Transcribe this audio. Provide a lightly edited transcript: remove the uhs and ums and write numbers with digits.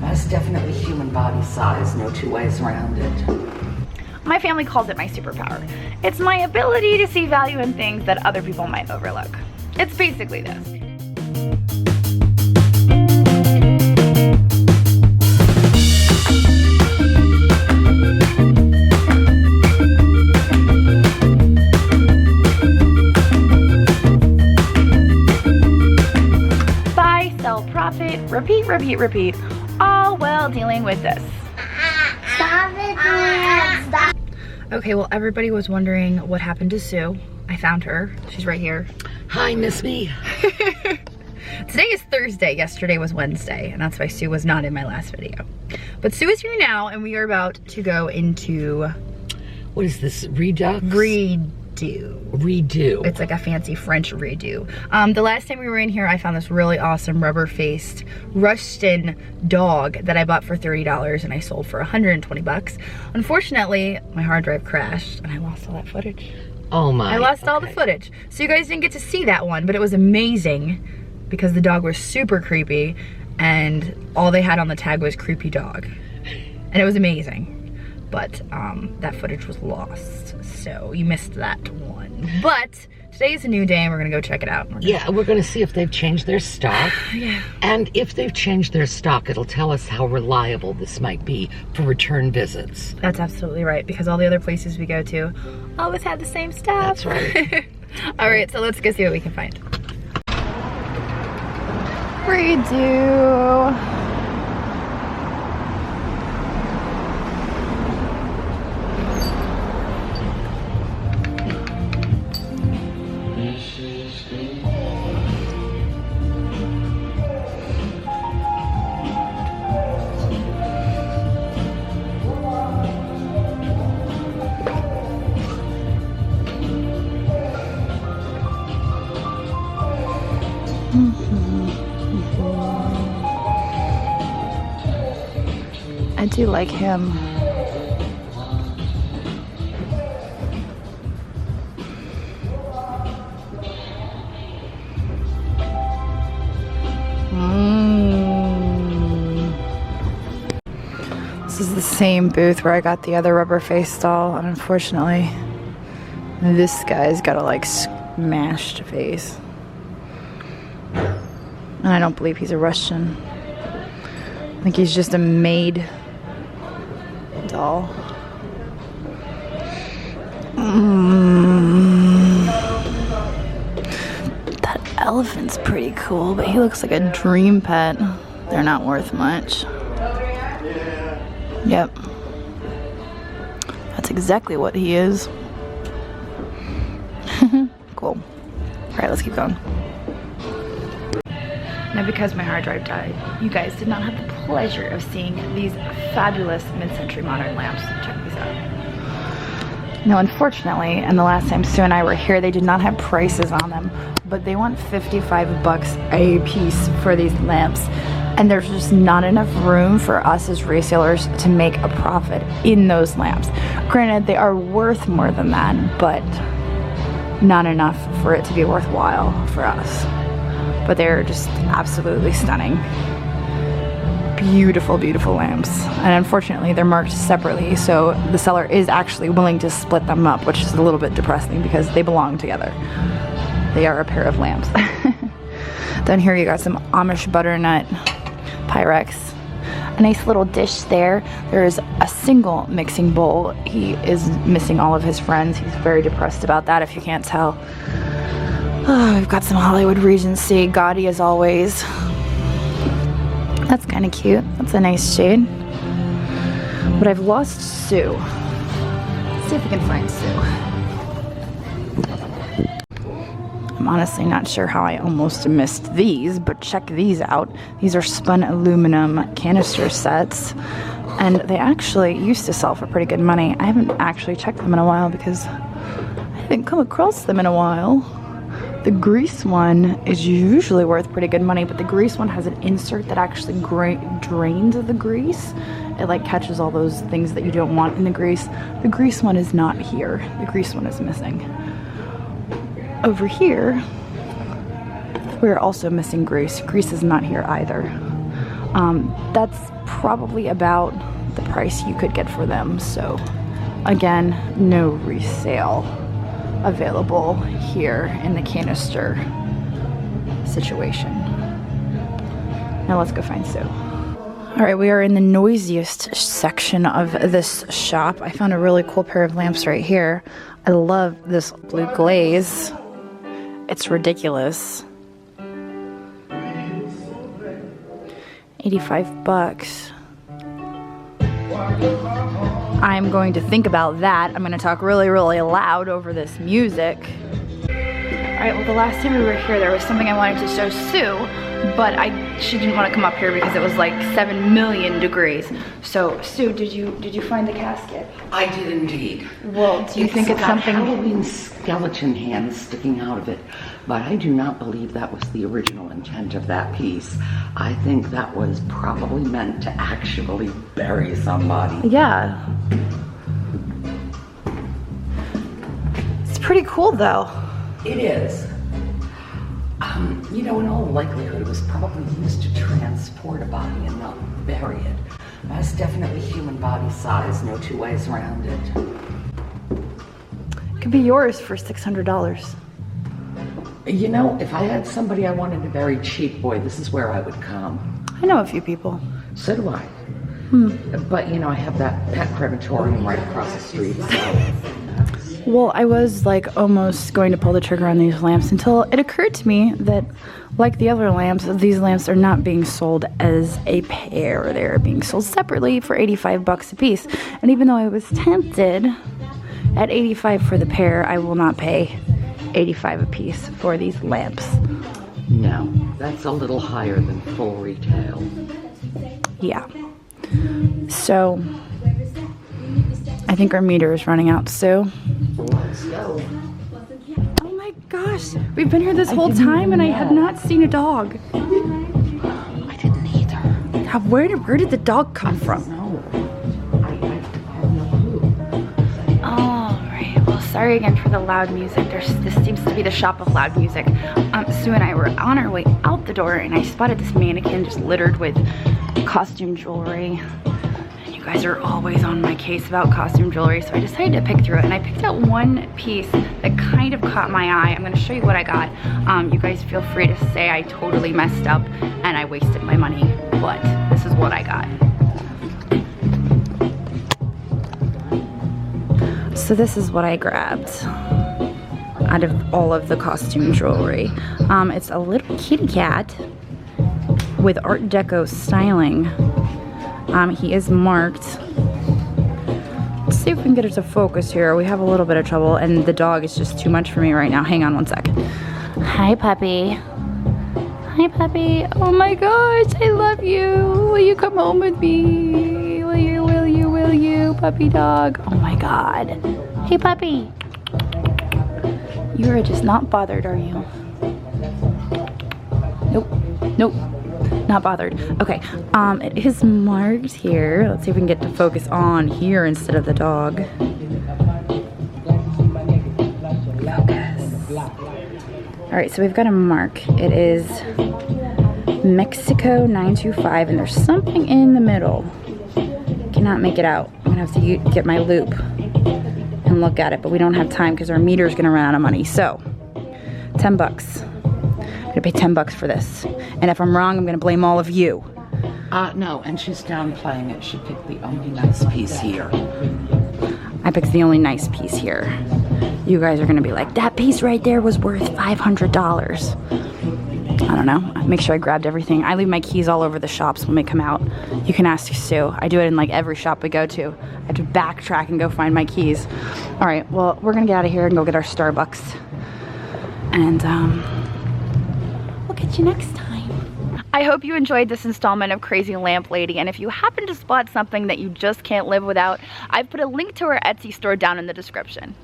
That's definitely human body size, no two ways around it. My family calls it my superpower. It's my ability to see value in things that other people might overlook. It's basically this. Buy, sell, profit, repeat, repeat, repeat, all while dealing with this. Okay, well, everybody was wondering what happened to Sue. I found her. She's right here. Hi, miss me. Today is Thursday. Yesterday was Wednesday, and that's why Sue was not in my last video. But Sue is here now, and we are about to go into... What is this, redux? Redo. It's like a fancy French redo. The last time we were in here, I found this really awesome rubber-faced Russian dog that I bought for $30 and I sold for 120 bucks. Unfortunately, my hard drive crashed and I lost all that footage. Oh my. I lost all the footage. So you guys didn't get to see that one, but it was amazing because the dog was super creepy and all they had on the tag was creepy dog. And it was amazing. But that footage was lost, so you missed that one. But today is a new day and we're gonna go check it out. We're gonna see if they've changed their stock. Yeah. And if they've changed their stock, it'll tell us how reliable this might be for return visits. That's absolutely right, because all the other places we go to always had the same stuff. That's right. All right, so let's go see what we can find. Redo. I do like him. This is the same booth where I got the other rubber face doll, and unfortunately, this guy's got a like smashed face. And I don't believe he's a Russian. I think he's just a made doll. That elephant's pretty cool, but he looks like a dream pet. They're not worth much. Yep. That's exactly what he is. Cool. Alright, let's keep going. Now, because my hard drive died, you guys did not have the pleasure of seeing these fabulous mid-century modern lamps. Check these out. Now, unfortunately, and the last time Sue and I were here, they did not have prices on them, but they want 55 bucks a piece for these lamps. And there's just not enough room for us as resellers to make a profit in those lamps. Granted, they are worth more than that, but not enough for it to be worthwhile for us. But they're just absolutely stunning. Beautiful, beautiful lamps. And unfortunately, they're marked separately, so the seller is actually willing to split them up, which is a little bit depressing because they belong together. They are a pair of lamps. Then here you got some Amish butternut Pyrex. A nice little dish there. There is a single mixing bowl. He is missing all of his friends. He's very depressed about that, if you can't tell. Oh, we've got some Hollywood Regency, gaudy as always. That's kind of cute. That's a nice shade. But I've lost Sue. Let's see if we can find Sue. I'm honestly not sure how I almost missed these, but check these out. These are spun aluminum canister sets, and they actually used to sell for pretty good money. I haven't actually checked them in a while because I haven't come across them in a while. The grease one is usually worth pretty good money, but the grease one has an insert that actually drains the grease. It like catches all those things that you don't want in the grease. The grease one is not here. The grease one is missing. Over here, we're also missing grease. Grease is not here either. That's probably about the price you could get for them. So again, no resale available here in the canister situation. Now let's go find Sue. All right, we are in the noisiest section of this shop. I found a really cool pair of lamps right here. I love this blue glaze. It's ridiculous. 85 bucks. I'm going to think about that. I'm going to talk really, really loud over this music. All right, well, the last time we were here, there was something I wanted to show Sue, but she didn't want to come up here because it was like 7 million degrees. So, Sue, did you find the casket? I did indeed. Well, do you think it's got something? Halloween skeleton hands sticking out of it, but I do not believe that was the original intent of that piece. I think that was probably meant to actually bury somebody. Yeah. It's pretty cool, though. It is. You know, in all likelihood, it was probably used to transport a body and not bury it. That's definitely human body size, no two ways around it. It could be yours for $600. You know, if I had somebody I wanted to bury cheap, boy, this is where I would come. I know a few people. So do I. But, you know, I have that pet crematorium right across the street, so... Well, I was like almost going to pull the trigger on these lamps until it occurred to me that, like the other lamps, these lamps are not being sold as a pair. They're being sold separately for 85 bucks a piece. And even though I was tempted at 85 for the pair, I will not pay 85 a piece for these lamps. No, that's a little higher than full retail. Yeah. So, I think our meter is running out, Sue. Let's go. Oh my gosh, we've been here this whole time and I have not seen a dog. I didn't either. Where did the dog come from? No. I have no clue. Alright, well, sorry again for the loud music. This seems to be the shop of loud music. Sue and I were on our way out the door and I spotted this mannequin just littered with costume jewelry. You guys are always on my case about costume jewelry, so I decided to pick through it, and I picked out one piece that kind of caught my eye. I'm going to show you what I got. You guys feel free to say I totally messed up and I wasted my money, but this is what I got. So this is what I grabbed out of all of the costume jewelry. It's a little kitty cat with Art Deco styling. He is marked. Let's see if we can get it to focus here. We have a little bit of trouble, and the dog is just too much for me right now. Hang on one second. Hi, puppy. Hi, puppy. Oh my gosh, I love you. Will you come home with me? Will you, puppy dog? Oh my God. Hey, puppy. You are just not bothered, are you? Nope. Not bothered. Okay, it is marked here. Let's see if we can get to focus on here instead of the dog. Focus. All right, so we've got a mark. It is Mexico 925, and there's something in the middle. Cannot make it out. I'm gonna have to get my loop and look at it, but we don't have time because our meter is gonna run out of money. So, 10 bucks. I'm gonna pay 10 bucks for this. And if I'm wrong, I'm gonna blame all of you. No, and she's downplaying it. She picked the only nice piece here. I picked the only nice piece here. You guys are gonna be like, that piece right there was worth $500. I don't know. Make sure I grabbed everything. I leave my keys all over the shops when they come out. You can ask Sue. I do it in like every shop we go to. I have to backtrack and go find my keys. All right, well, we're gonna get out of here and go get our Starbucks. And we'll catch you next time. I hope you enjoyed this installment of Crazy Lamp Lady, and if you happen to spot something that you just can't live without, I've put a link to her Etsy store down in the description.